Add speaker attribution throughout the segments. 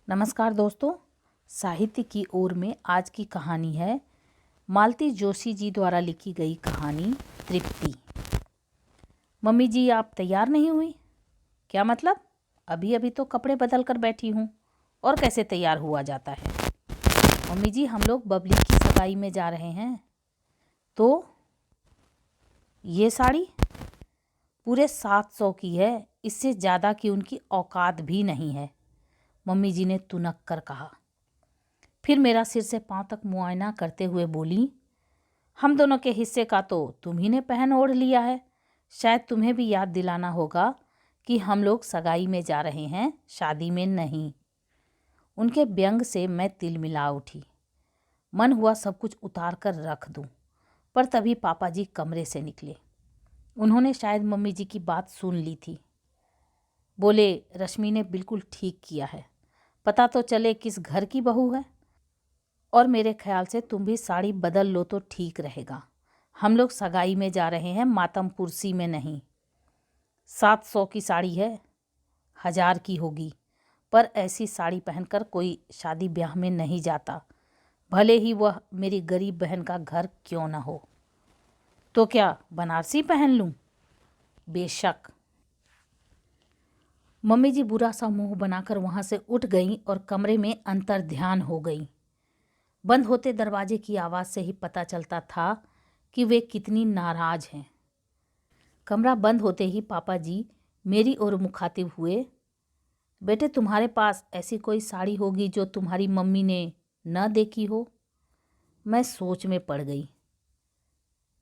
Speaker 1: नमस्कार दोस्तों, साहित्य की ओर में आज की कहानी है मालती जोशी जी द्वारा लिखी गई कहानी तृप्ति। मम्मी जी, आप तैयार नहीं हुई? क्या मतलब? अभी अभी तो कपड़े बदल कर बैठी हूँ और कैसे तैयार हुआ जाता है? मम्मी जी, हम लोग बबली की सगाई में जा रहे हैं। तो ये साड़ी पूरे 700 की है, इससे ज़्यादा की उनकी औकात भी नहीं है, मम्मी जी ने तुनक कर कहा। फिर मेरा सिर से पांव तक मुआयना करते हुए बोली, हम दोनों के हिस्से का तो तुम ही ने पहन ओढ़ लिया है। शायद तुम्हें भी याद दिलाना होगा कि हम लोग सगाई में जा रहे हैं, शादी में नहीं। उनके व्यंग से मैं तिलमिला उठी। मन हुआ सब कुछ उतार कर रख दूं, पर तभी पापा जी कमरे से निकले। उन्होंने शायद मम्मी जी की बात सुन ली थी। बोले, रश्मि ने बिल्कुल ठीक किया है, पता तो चले किस घर की बहू है। और मेरे ख्याल से तुम भी साड़ी बदल लो तो ठीक रहेगा। हम लोग सगाई में जा रहे हैं, मातमपुरसी में नहीं। 700 की साड़ी है, 1000 की होगी, पर ऐसी साड़ी पहनकर कोई शादी ब्याह में नहीं जाता, भले ही वह मेरी गरीब बहन का घर क्यों न हो। तो क्या बनारसी पहन लूं? बेशक। मम्मी जी बुरा सा मुंह बनाकर वहां से उठ गईं और कमरे में अंतर्ध्यान हो गई। बंद होते दरवाजे की आवाज़ से ही पता चलता था कि वे कितनी नाराज हैं। कमरा बंद होते ही पापा जी मेरी ओर मुखातिब हुए, बेटे, तुम्हारे पास ऐसी कोई साड़ी होगी जो तुम्हारी मम्मी ने न देखी हो? मैं सोच में पड़ गई।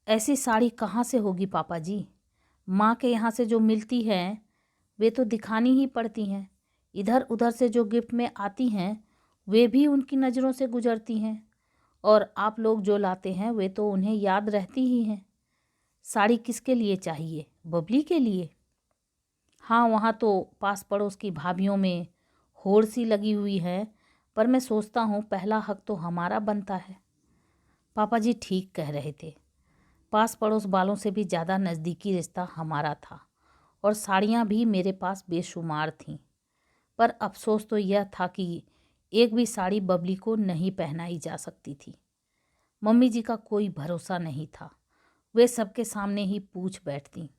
Speaker 1: ऐसी साड़ी कहाँ से होगी पापा जी? माँ के यहाँ से जो मिलती हैं वे तो दिखानी ही पड़ती हैं। इधर उधर से जो गिफ्ट में आती हैं वे भी उनकी नज़रों से गुजरती हैं, और आप लोग जो लाते हैं वे तो उन्हें याद रहती ही हैं। साड़ी किसके लिए चाहिए? बबली के लिए? हाँ, वहाँ तो पास पड़ोस की भाभीयों में होड़ सी लगी हुई है, पर मैं सोचता हूँ पहला हक तो हमारा बनता है। पापा जी ठीक कह रहे थे। पास पड़ोस वालों से भी ज़्यादा नज़दीकी रिश्ता हमारा था, और साड़ियाँ भी मेरे पास बेशुमार थीं। पर अफसोस तो यह था कि एक भी साड़ी बबली को नहीं पहनाई जा सकती थी। मम्मी जी का कोई भरोसा नहीं था, वे सबके सामने ही पूछ बैठती।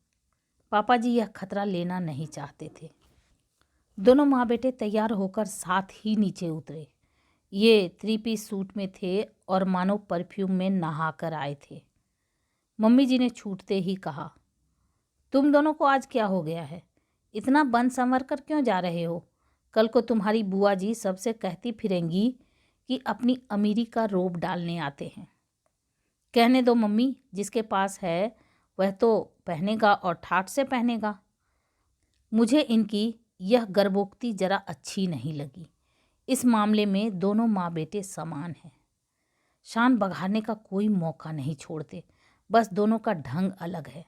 Speaker 1: पापा जी यह खतरा लेना नहीं चाहते थे। दोनों माँ बेटे तैयार होकर साथ ही नीचे उतरे। ये 3 पीस सूट में थे और मानो परफ्यूम में नहा कर आए थे। मम्मी जी ने छूटते ही कहा, तुम दोनों को आज क्या हो गया है? इतना बन संवर कर क्यों जा रहे हो? कल को तुम्हारी बुआ जी सबसे कहती फिरेंगी कि अपनी अमीरी का रोब डालने आते हैं। कहने दो मम्मी, जिसके पास है वह तो पहनेगा और ठाठ से पहनेगा। मुझे इनकी यह गर्वोक्ति जरा अच्छी नहीं लगी। इस मामले में दोनों माँ बेटे समान हैं। शान बघारने का कोई मौका नहीं छोड़ते, बस दोनों का ढंग अलग है।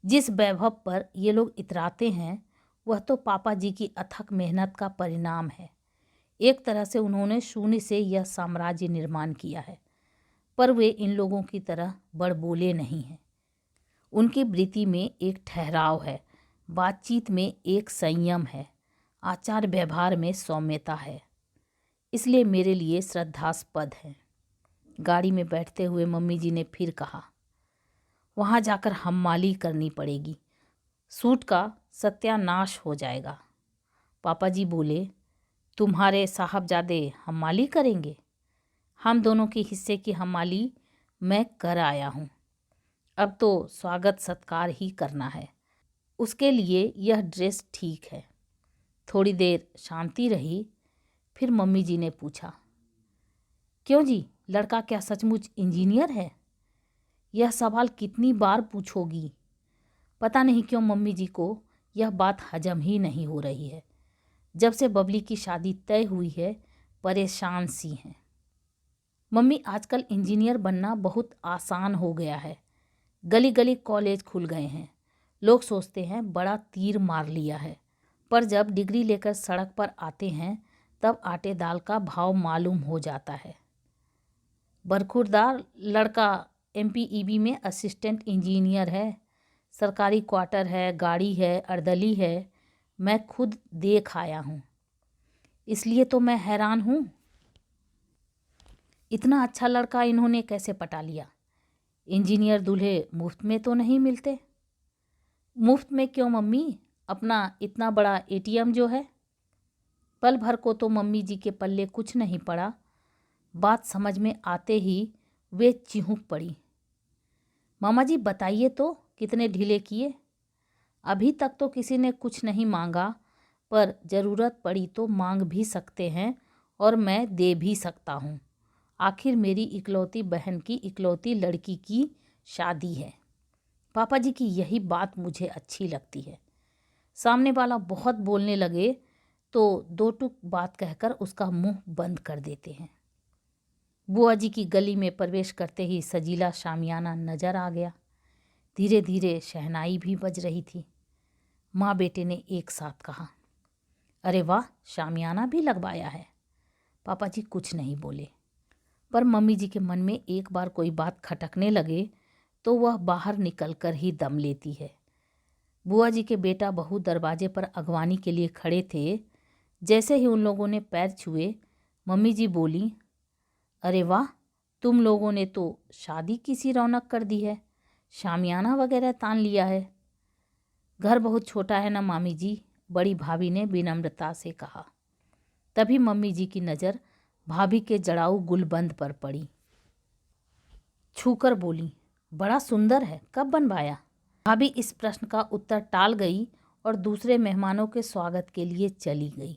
Speaker 1: जिस वैभव पर ये लोग इतराते हैं वह तो पापा जी की अथक मेहनत का परिणाम है। एक तरह से उन्होंने शून्य से यह साम्राज्य निर्माण किया है, पर वे इन लोगों की तरह बड़बोले नहीं हैं। उनकी वृत्ति में एक ठहराव है, बातचीत में एक संयम है, आचार व्यवहार में सौम्यता है, इसलिए मेरे लिए श्रद्धास्पद है। गाड़ी में बैठते हुए मम्मी जी ने फिर कहा, वहाँ जाकर हम्माली करनी पड़ेगी, सूट का सत्यानाश हो जाएगा। पापा जी बोले, तुम्हारे साहबजादे हम्माली करेंगे? हम दोनों के हिस्से की हम्माली मैं कर आया हूँ, अब तो स्वागत सत्कार ही करना है। उसके लिए यह ड्रेस ठीक है। थोड़ी देर शांति रही, फिर मम्मी जी ने पूछा, क्यों जी, लड़का क्या सचमुच इंजीनियर है? यह सवाल कितनी बार पूछोगी? पता नहीं क्यों मम्मी जी को यह बात हजम ही नहीं हो रही है। जब से बबली की शादी तय हुई है परेशान सी हैं। मम्मी, आजकल इंजीनियर बनना बहुत आसान हो गया है। गली गली कॉलेज खुल गए हैं। लोग सोचते हैं बड़ा तीर मार लिया है, पर जब डिग्री लेकर सड़क पर आते हैं तब आटे दाल का भाव मालूम हो जाता है। बरखुरदार लड़का MPEB में असिस्टेंट इंजीनियर है, सरकारी क्वार्टर है, गाड़ी है, अर्दली है, मैं खुद देख आया हूँ। इसलिए तो मैं हैरान हूँ, इतना अच्छा लड़का इन्होंने कैसे पटा लिया। इंजीनियर दूल्हे मुफ्त में तो नहीं मिलते। मुफ्त में क्यों मम्मी, अपना इतना बड़ा एटीएम जो है। पल भर को तो मम्मी जी के पल्ले कुछ नहीं पड़ा। बात समझ में आते ही वे चिहुक पड़ी। मामा जी बताइए तो कितने ढीले किए। अभी तक तो किसी ने कुछ नहीं मांगा, पर ज़रूरत पड़ी तो मांग भी सकते हैं और मैं दे भी सकता हूँ। आखिर मेरी इकलौती बहन की इकलौती लड़की की शादी है। पापा जी की यही बात मुझे अच्छी लगती है। सामने वाला बहुत बोलने लगे तो दो टुक बात कहकर उसका मुंह बंद कर देते हैं। बुआ जी की गली में प्रवेश करते ही सजीला शामियाना नजर आ गया। धीरे धीरे शहनाई भी बज रही थी। माँ बेटे ने एक साथ कहा, अरे वाह, शामियाना भी लगवाया है। पापा जी कुछ नहीं बोले, पर मम्मी जी के मन में एक बार कोई बात खटकने लगे तो वह बाहर निकलकर ही दम लेती है। बुआ जी के बेटा बहू दरवाजे पर अगवानी के लिए खड़े थे। जैसे ही उन लोगों ने पैर छुए, मम्मी जी बोली, अरे वाह, तुम लोगों ने तो शादी की सी रौनक कर दी है, शामियाना वगैरह तान लिया है। घर बहुत छोटा है ना मामी जी, बड़ी भाभी ने विनम्रता से कहा। तभी मम्मी जी की नज़र भाभी के जड़ाऊ गुलबंद पर पड़ी। छूकर बोली, बड़ा सुंदर है, कब बनवाया। भाभी इस प्रश्न का उत्तर टाल गई और दूसरे मेहमानों के स्वागत के लिए चली गई।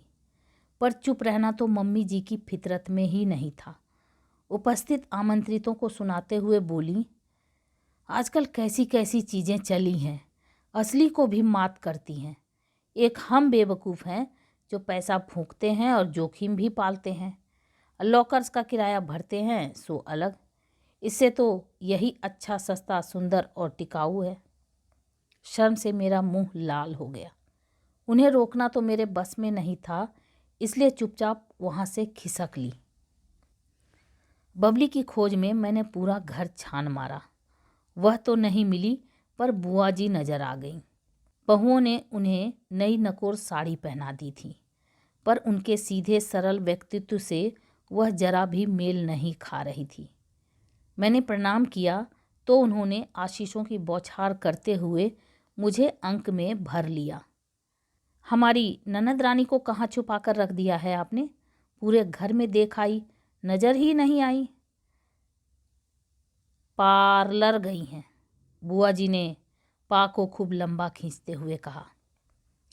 Speaker 1: पर चुप रहना तो मम्मी जी की फितरत में ही नहीं था। उपस्थित आमंत्रितों को सुनाते हुए बोली, आजकल कैसी कैसी चीज़ें चली हैं, असली को भी मात करती हैं। एक हम बेवकूफ़ हैं जो पैसा फूंकते हैं और जोखिम भी पालते हैं। लॉकर्स का किराया भरते हैं सो अलग, इससे तो यही अच्छा, सस्ता, सुंदर और टिकाऊ है। शर्म से मेरा मुंह लाल हो गया। उन्हें रोकना तो मेरे बस में नहीं था, इसलिए चुपचाप वहाँ से खिसक ली। बबली की खोज में मैंने पूरा घर छान मारा। वह तो नहीं मिली, पर बुआ जी नज़र आ गईं। बहुओं ने उन्हें नई नकोर साड़ी पहना दी थी, पर उनके सीधे सरल व्यक्तित्व से वह जरा भी मेल नहीं खा रही थी। मैंने प्रणाम किया तो उन्होंने आशीषों की बौछार करते हुए मुझे अंक में भर लिया। हमारी ननद रानी को कहाँ छुपा कर रख दिया है आपने? पूरे घर में देख आई, नज़र ही नहीं आई। पार्लर गई हैं, बुआ जी ने पा को खूब लंबा खींचते हुए कहा।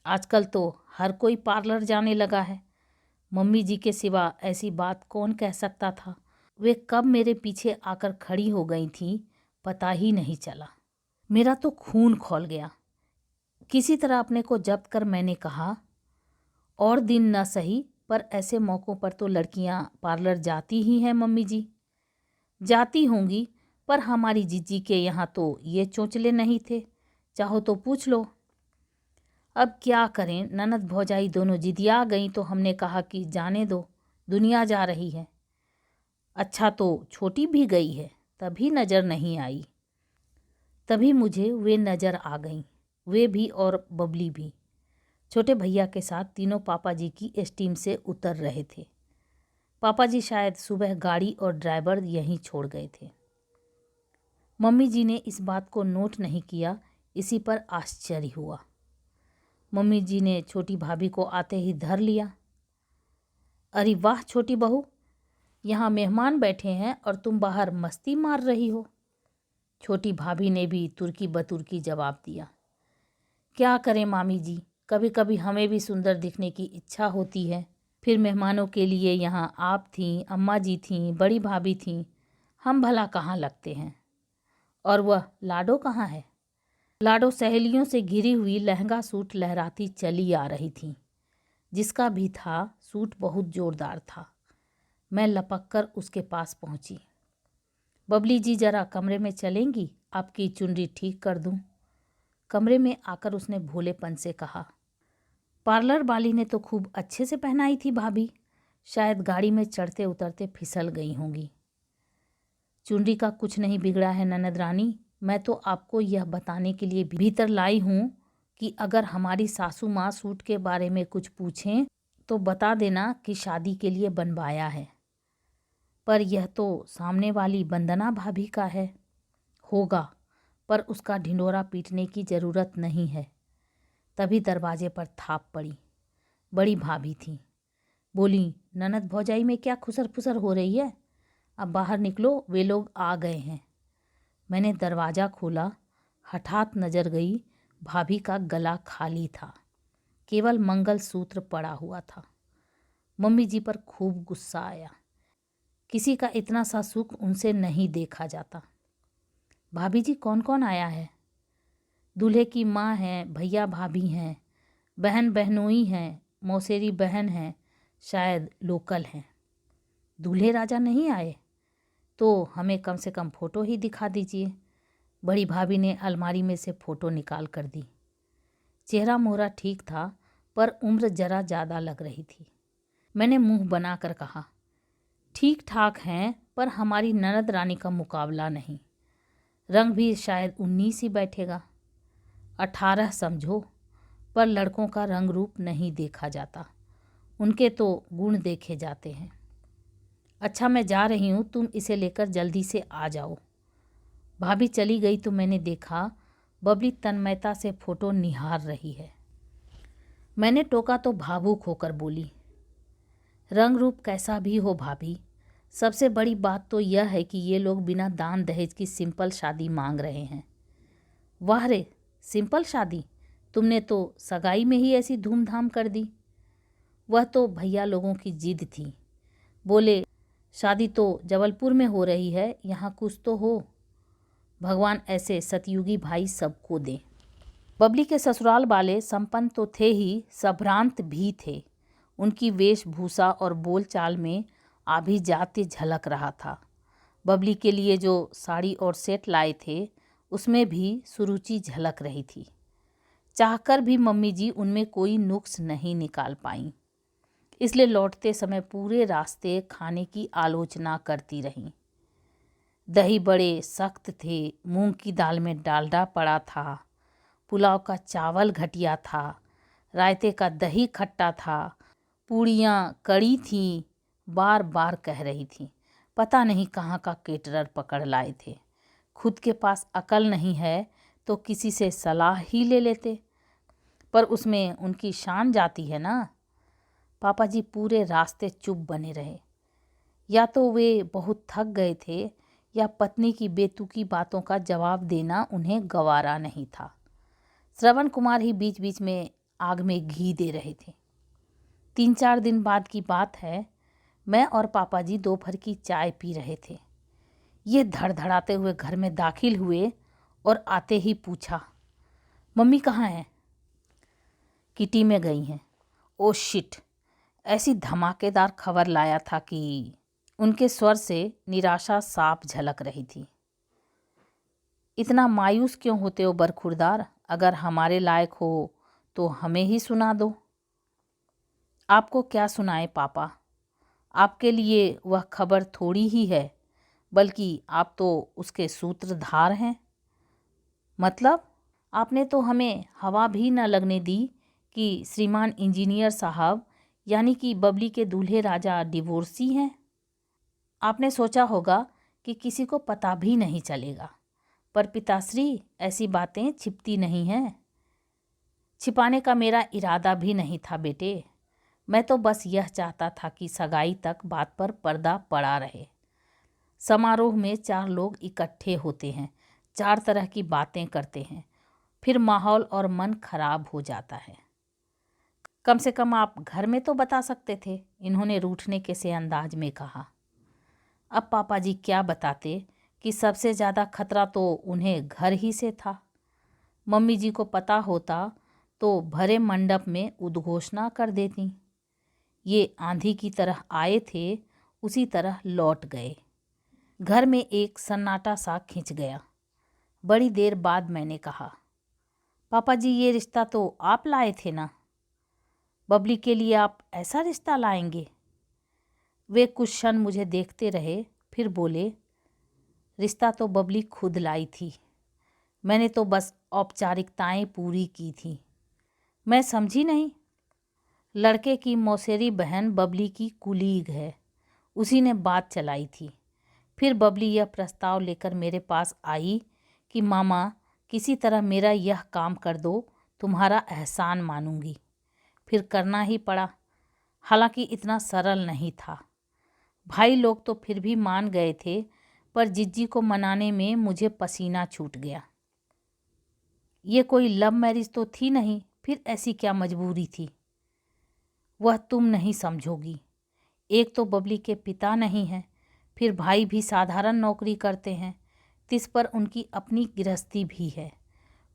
Speaker 1: आजकल तो हर कोई पार्लर जाने लगा है। मम्मी जी के सिवा ऐसी बात कौन कह सकता था। वे कब मेरे पीछे आकर खड़ी हो गई थीं, पता ही नहीं चला। मेरा तो खून खौल गया। किसी तरह अपने को जब्त कर मैंने कहा, और दिन न सही, पर ऐसे मौक़ों पर तो लड़कियां पार्लर जाती ही हैं मम्मी जी। जाती होंगी, पर हमारी जीजी के यहाँ तो ये चोंचले नहीं थे, चाहो तो पूछ लो। अब क्या करें, ननद भौजाई दोनों जिदिया गईं तो हमने कहा कि जाने दो, दुनिया जा रही है। अच्छा तो छोटी भी गई है, तभी नज़र नहीं आई। तभी मुझे वे नज़र आ गईं, वे भी और बबली भी। छोटे भैया के साथ तीनों पापा जी की एस्टीम से उतर रहे थे। पापा जी शायद सुबह गाड़ी और ड्राइवर यहीं छोड़ गए थे। मम्मी जी ने इस बात को नोट नहीं किया, इसी पर आश्चर्य हुआ। मम्मी जी ने छोटी भाभी को आते ही धर लिया। अरे वाह छोटी बहू, यहाँ मेहमान बैठे हैं और तुम बाहर मस्ती मार रही हो। छोटी भाभी ने भी तुर्की बतुर्की जवाब दिया। क्या करें मामी जी, कभी कभी हमें भी सुंदर दिखने की इच्छा होती है। फिर मेहमानों के लिए यहाँ आप थीं, अम्मा जी थीं, बड़ी भाभी थीं, हम भला कहाँ लगते हैं। और वह लाडो कहाँ है? लाडो सहेलियों से घिरी हुई लहंगा सूट लहराती चली आ रही थी, जिसका भी था सूट बहुत जोरदार था। मैं लपक कर उसके पास पहुंची। बबली जी जरा कमरे में चलेंगी, आपकी चुनरी ठीक कर दूं। कमरे में आकर उसने भोलेपन से कहा। पार्लर वाली ने तो खूब अच्छे से पहनाई थी भाभी, शायद गाड़ी में चढ़ते उतरते फिसल गई होंगी। चुनरी का कुछ नहीं बिगड़ा है ननद रानी, मैं तो आपको यह बताने के लिए भीतर लाई हूँ कि अगर हमारी सासू माँ सूट के बारे में कुछ पूछें तो बता देना कि शादी के लिए बनवाया है। पर यह तो सामने वाली वंदना भाभी का है। होगा, पर उसका ढिंढोरा पीटने की ज़रूरत नहीं है। तभी दरवाजे पर थाप पड़ी। बड़ी भाभी थी। बोली, ननद भौजाई में क्या खुसर फुसर हो रही है? अब बाहर निकलो, वे लोग आ गए हैं। मैंने दरवाज़ा खोला। हठात नज़र गई, भाभी का गला खाली था, केवल मंगलसूत्र पड़ा हुआ था। मम्मी जी पर खूब गुस्सा आया। किसी का इतना सा सुख उनसे नहीं देखा जाता। भाभी जी, कौन कौन आया है? दूल्हे की माँ है, भैया भाभी हैं, बहन बहनोई हैं, मौसेरी बहन हैं, शायद लोकल हैं। दूल्हे राजा नहीं आए? तो हमें कम से कम फ़ोटो ही दिखा दीजिए। बड़ी भाभी ने अलमारी में से फ़ोटो निकाल कर दी। चेहरा मोहरा ठीक था, पर उम्र जरा ज़्यादा लग रही थी। मैंने मुंह बनाकर कहा, ठीक ठाक हैं, पर हमारी ननद रानी का मुकाबला नहीं। रंग भी शायद 19 ही बैठेगा। 18 समझो, पर लड़कों का रंग रूप नहीं देखा जाता, उनके तो गुण देखे जाते हैं। अच्छा, मैं जा रही हूँ, तुम इसे लेकर जल्दी से आ जाओ। भाभी चली गई तो मैंने देखा बबली तन्मयता से फ़ोटो निहार रही है। मैंने टोका तो भावुक होकर बोली, रंग रूप कैसा भी हो भाभी, सबसे बड़ी बात तो यह है कि ये लोग बिना दान दहेज की सिंपल शादी मांग रहे हैं। वाह रे, सिंपल शादी? तुमने तो सगाई में ही ऐसी धूमधाम कर दी। वह तो भैया लोगों की जिद थी। बोले, शादी तो जबलपुर में हो रही है, यहाँ कुछ तो हो। भगवान ऐसे सतयुगी भाई सबको दे। बबली के ससुराल वाले संपन्न तो थे ही, संभ्रांत भी थे। उनकी वेशभूषा और बोलचाल में आभिजात्य झलक रहा था। बबली के लिए जो साड़ी और सेट लाए थे, उसमें भी सुरुचि झलक रही थी। चाहकर भी मम्मी जी उनमें कोई नुक्स नहीं निकाल पाईं, इसलिए लौटते समय पूरे रास्ते खाने की आलोचना करती रहीं। दही बड़े सख्त थे, मूंग की दाल में डालडा पड़ा था, पुलाव का चावल घटिया था, रायते का दही खट्टा था, पूड़ियाँ कड़ी थीं। बार बार कह रही थी, पता नहीं कहाँ का केटरर पकड़ लाए थे। खुद के पास अकल नहीं है तो किसी से सलाह ही ले लेते, पर उसमें उनकी शान जाती है ना। पापा जी पूरे रास्ते चुप बने रहे। या तो वे बहुत थक गए थे, या पत्नी की बेतुकी बातों का जवाब देना उन्हें गवारा नहीं था। श्रवण कुमार ही बीच बीच में आग में घी दे रहे थे। 3-4 दिन बाद की बात है। मैं और पापा जी दोपहर की चाय पी रहे थे। ये धड़धड़ाते हुए घर में दाखिल हुए और आते ही पूछा, मम्मी कहाँ हैं? किटी में गई हैं। ओ शिट, ऐसी धमाकेदार खबर लाया था कि। उनके स्वर से निराशा साफ झलक रही थी। इतना मायूस क्यों होते हो बरखुरदार? अगर हमारे लायक हो तो हमें ही सुना दो। आपको क्या सुनाए पापा? आपके लिए वह खबर थोड़ी ही है, बल्कि आप तो उसके सूत्रधार हैं। मतलब? आपने तो हमें हवा भी न लगने दी कि श्रीमान इंजीनियर साहब, यानी कि बबली के दूल्हे राजा डिवोर्सी हैं। आपने सोचा होगा कि किसी को पता भी नहीं चलेगा, पर पिताश्री, ऐसी बातें छिपती नहीं हैं। छिपाने का मेरा इरादा भी नहीं था बेटे। मैं तो बस यह चाहता था कि सगाई तक बात पर पर्दा पड़ा रहे। समारोह में 4 लोग इकट्ठे होते हैं, 4 तरह की बातें करते हैं, फिर माहौल और मन खराब हो जाता है। कम से कम आप घर में तो बता सकते थे, इन्होंने रूठने के से अंदाज में कहा। अब पापा जी क्या बताते कि सबसे ज़्यादा खतरा तो उन्हें घर ही से था। मम्मी जी को पता होता तो भरे मंडप में उद्घोषणा कर देती। ये आंधी की तरह आए थे, उसी तरह लौट गए। घर में एक सन्नाटा सा खिंच गया। बड़ी देर बाद मैंने कहा, पापा जी, ये रिश्ता तो आप लाए थे ना? बबली के लिए आप ऐसा रिश्ता लाएंगे? वे कुछ क्षण मुझे देखते रहे, फिर बोले, रिश्ता तो बबली खुद लाई थी, मैंने तो बस औपचारिकताएं पूरी की थी। मैं समझी नहीं। लड़के की मौसेरी बहन बबली की कुलीग है, उसी ने बात चलाई थी। फिर बबली यह प्रस्ताव लेकर मेरे पास आई कि मामा किसी तरह मेरा यह काम कर दो, तुम्हारा एहसान मानूंगी। फिर करना ही पड़ा। हालांकि इतना सरल नहीं था। भाई लोग तो फिर भी मान गए थे, पर जिज्जी को मनाने में मुझे पसीना छूट गया। ये कोई लव मैरिज तो थी नहीं, फिर ऐसी क्या मजबूरी थी? वह तुम नहीं समझोगी। एक तो बबली के पिता नहीं हैं, फिर भाई भी साधारण नौकरी करते हैं, तिस पर उनकी अपनी गृहस्थी भी है।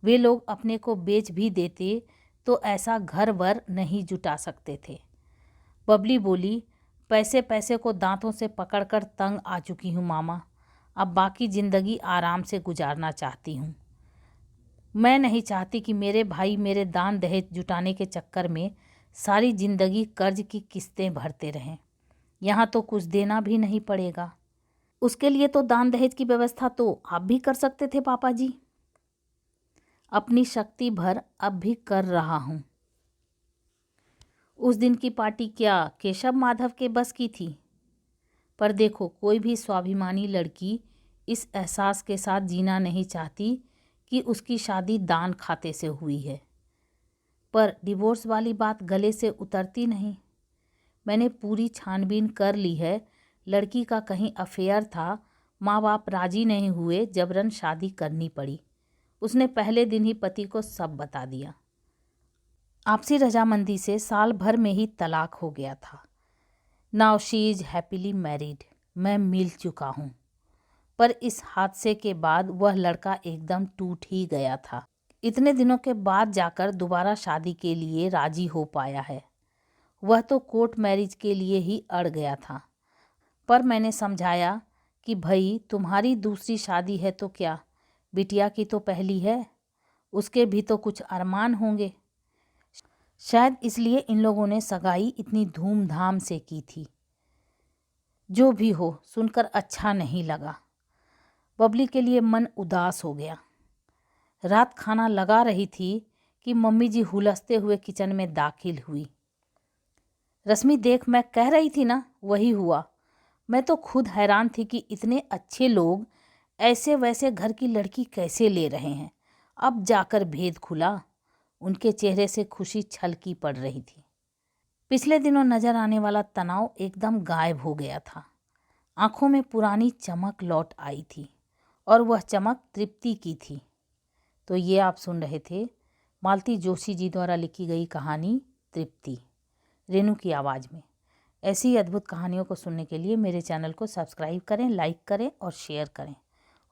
Speaker 1: वे लोग अपने को बेच भी देते तो ऐसा घर वर नहीं जुटा सकते थे। बबली बोली, पैसे पैसे को दांतों से पकड़कर तंग आ चुकी हूँ मामा, अब बाकी ज़िंदगी आराम से गुजारना चाहती हूँ। मैं नहीं चाहती कि मेरे भाई मेरे दान दहेज जुटाने के चक्कर में सारी ज़िंदगी कर्ज की किस्तें भरते रहें। यहाँ तो कुछ देना भी नहीं पड़ेगा। उसके लिए तो दान दहेज की व्यवस्था तो आप भी कर सकते थे पापा जी। अपनी शक्ति भर अब भी कर रहा हूँ। उस दिन की पार्टी क्या केशव माधव के बस की थी? पर देखो, कोई भी स्वाभिमानी लड़की इस एहसास के साथ जीना नहीं चाहती कि उसकी शादी दान खाते से हुई है। पर डिवोर्स वाली बात गले से उतरती नहीं। मैंने पूरी छानबीन कर ली है। लड़की का कहीं अफेयर था, माँ बाप राजी नहीं हुए, जबरन शादी करनी पड़ी। उसने पहले दिन ही पति को सब बता दिया। आपसी रजामंदी से साल भर में ही तलाक हो गया था। Now she is happily married. मैं मिल चुका हूँ। पर इस हादसे के बाद वह लड़का एकदम टूट ही गया था। इतने दिनों के बाद जाकर दोबारा शादी के लिए राजी हो पाया है। वह तो कोर्ट मैरिज के लिए ही अड़ गया था। पर मैंने समझाया कि भाई तुम्हारी दूसरी शादी है तो क्या, बिटिया की तो पहली है, उसके भी तो कुछ अरमान होंगे। शायद इसलिए इन लोगों ने सगाई इतनी धूमधाम से की थी। जो भी हो, सुनकर अच्छा नहीं लगा। बबली के लिए मन उदास हो गया। रात खाना लगा रही थी कि मम्मी जी हुलसते हुए किचन में दाखिल हुई। रश्मि देख, मैं कह रही थी ना, वही हुआ। मैं तो खुद हैरान थी कि इतने अच्छे लोग ऐसे वैसे घर की लड़की कैसे ले रहे हैं। अब जाकर भेद खुला। उनके चेहरे से खुशी छलकी पड़ रही थी। पिछले दिनों नजर आने वाला तनाव एकदम गायब हो गया था। आंखों में पुरानी चमक लौट आई थी और वह चमक तृप्ति की थी। तो ये आप सुन रहे थे मालती जोशी जी द्वारा लिखी गई कहानी तृप्ति, रेनू की आवाज़ में। ऐसी अद्भुत कहानियों को सुनने के लिए मेरे चैनल को सब्सक्राइब करें, लाइक करें और शेयर करें।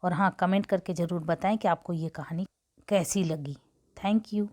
Speaker 1: और हाँ, कमेंट करके ज़रूर बताएं कि आपको ये कहानी कैसी लगी। Thank you.